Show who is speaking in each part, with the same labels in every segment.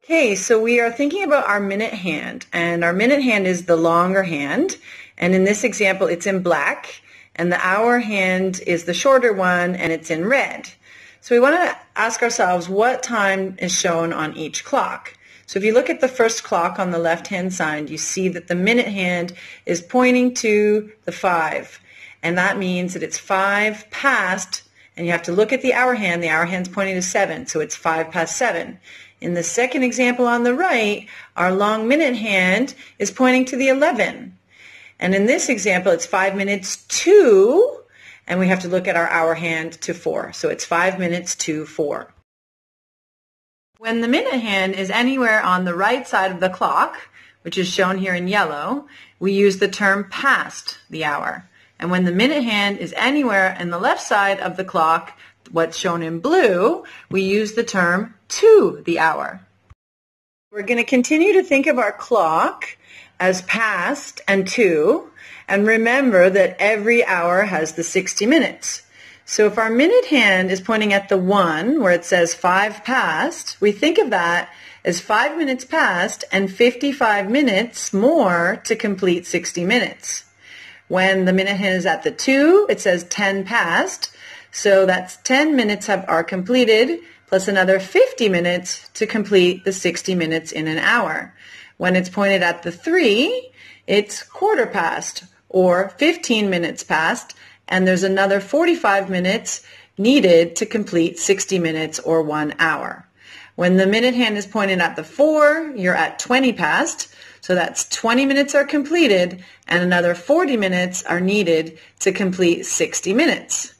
Speaker 1: Okay, so we are thinking about our minute hand, and our minute hand is the longer hand, and in this example it's in black, and the hour hand is the shorter one, and it's in red. So we want to ask ourselves what time is shown on each clock. So if you look at the first clock on the left-hand side, you see that the minute hand is pointing to the 5, and that means that it's 5 past, and you have to look at the hour hand's pointing to 7, so it's 5 past 7. In the second example on the right, our long minute hand is pointing to the 11. And in this example, it's 5 minutes to, and we have to look at our hour hand to 4. So it's 5 minutes to 4. When the minute hand is anywhere on the right side of the clock, which is shown here in yellow, we use the term past the hour. And when the minute hand is anywhere in the left side of the clock, what's shown in blue, we use the term to the hour. We're going to continue to think of our clock as past and to, and remember that every hour has the 60 minutes. So if our minute hand is pointing at the 1 where it says 5 past, we think of that as 5 minutes past and 55 minutes more to complete 60 minutes. When the minute hand is at the 2, it says 10 past, so that's 10 minutes are completed plus another 50 minutes to complete the 60 minutes in an hour. When it's pointed at the 3, it's quarter past or 15 minutes past, and there's another 45 minutes needed to complete 60 minutes or 1 hour. When the minute hand is pointed at the 4, you're at 20 past, so that's 20 minutes are completed and another 40 minutes are needed to complete 60 minutes.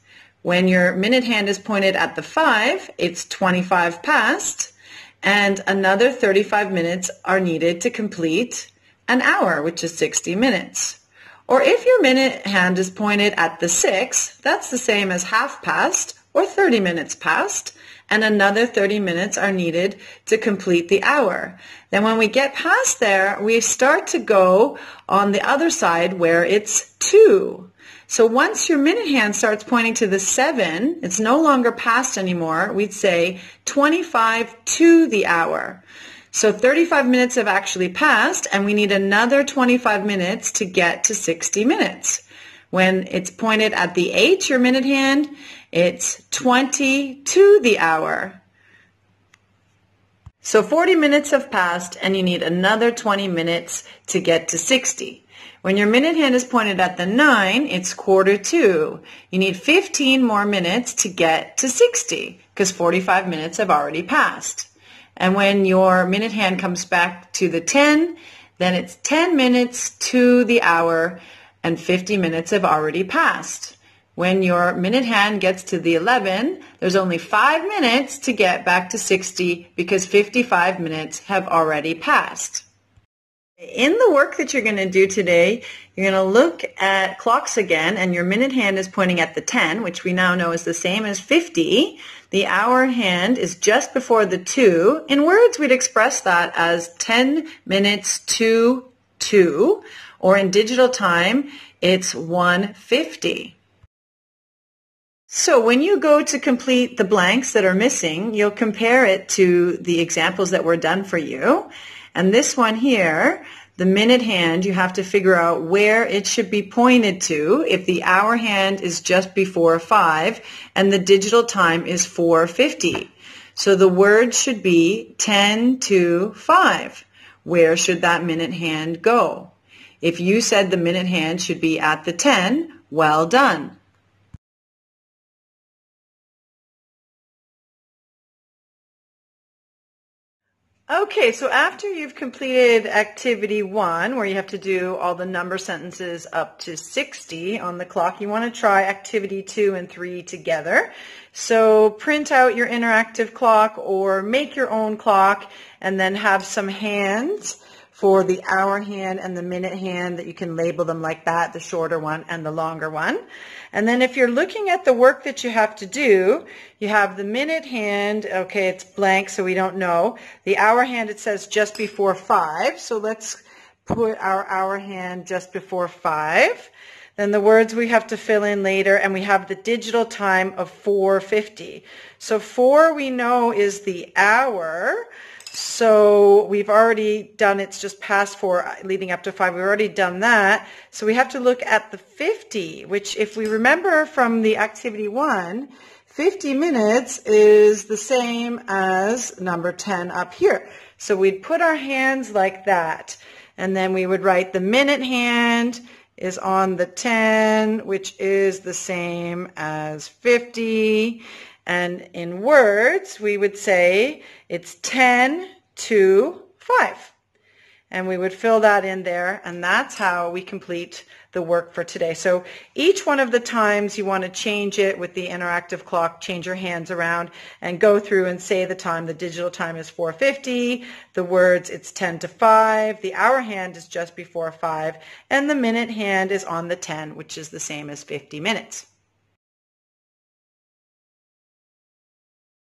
Speaker 1: When your minute hand is pointed at the 5, it's 25 past, and another 35 minutes are needed to complete an hour, which is 60 minutes. Or if your minute hand is pointed at the 6, that's the same as half past, or 30 minutes past, and another 30 minutes are needed to complete the hour. Then when we get past there, we start to go on the other side where it's 2. So once your minute hand starts pointing to the 7, it's no longer past anymore. We'd say 25 to the hour. So 35 minutes have actually passed, and we need another 25 minutes to get to 60 minutes. When it's pointed at the 8, your minute hand, it's 20 to the hour. So 40 minutes have passed, and you need another 20 minutes to get to 60. When your minute hand is pointed at the 9, it's quarter to. You need 15 more minutes to get to 60 because 45 minutes have already passed. And when your minute hand comes back to the 10, then it's 10 minutes to the hour and 50 minutes have already passed. When your minute hand gets to the 11, there's only 5 minutes to get back to 60 because 55 minutes have already passed. In the work that you're going to do today, you're going to look at clocks again, and your minute hand is pointing at the 10, which we now know is the same as 50. The hour hand is just before the 2. In words, we'd express that as 10 minutes to 2, or in digital time, it's 1:50. So when you go to complete the blanks that are missing, you'll compare it to the examples that were done for you. And this one here, the minute hand, you have to figure out where it should be pointed to if the hour hand is just before 5 and the digital time is 4:50. So the word should be 10 to 5. Where should that minute hand go? If you said the minute hand should be at the 10, well done. Okay, so after you've completed activity 1, where you have to do all the number sentences up to 60 on the clock, you want to try activity 2 and 3 together. So print out your interactive clock or make your own clock and then have some hands for the hour hand and the minute hand that you can label them like that, the shorter one and the longer one. And then if you're looking at the work that you have to do, you have the minute hand, okay, it's blank so we don't know. The hour hand, it says just before 5, so let's put our hour hand just before 5. Then the words we have to fill in later, and we have the digital time of 4:50. So 4 we know is the hour, So we've already done, it's just past 4 leading up to 5. We've already done that. So we have to look at the 50, which if we remember from the activity 1, 50 minutes is the same as number 10 up here. So we'd put our hands like that, and then we would write the minute hand is on the 10, which is the same as 50. And in words, we would say it's 10 to 5. And we would fill that in there, and that's how we complete the work for today. So each one of the times you want to change it with the interactive clock, change your hands around and go through and say the time. The digital time is 4:50. The words, it's 10 to 5. The hour hand is just before 5. And the minute hand is on the 10, which is the same as 50 minutes.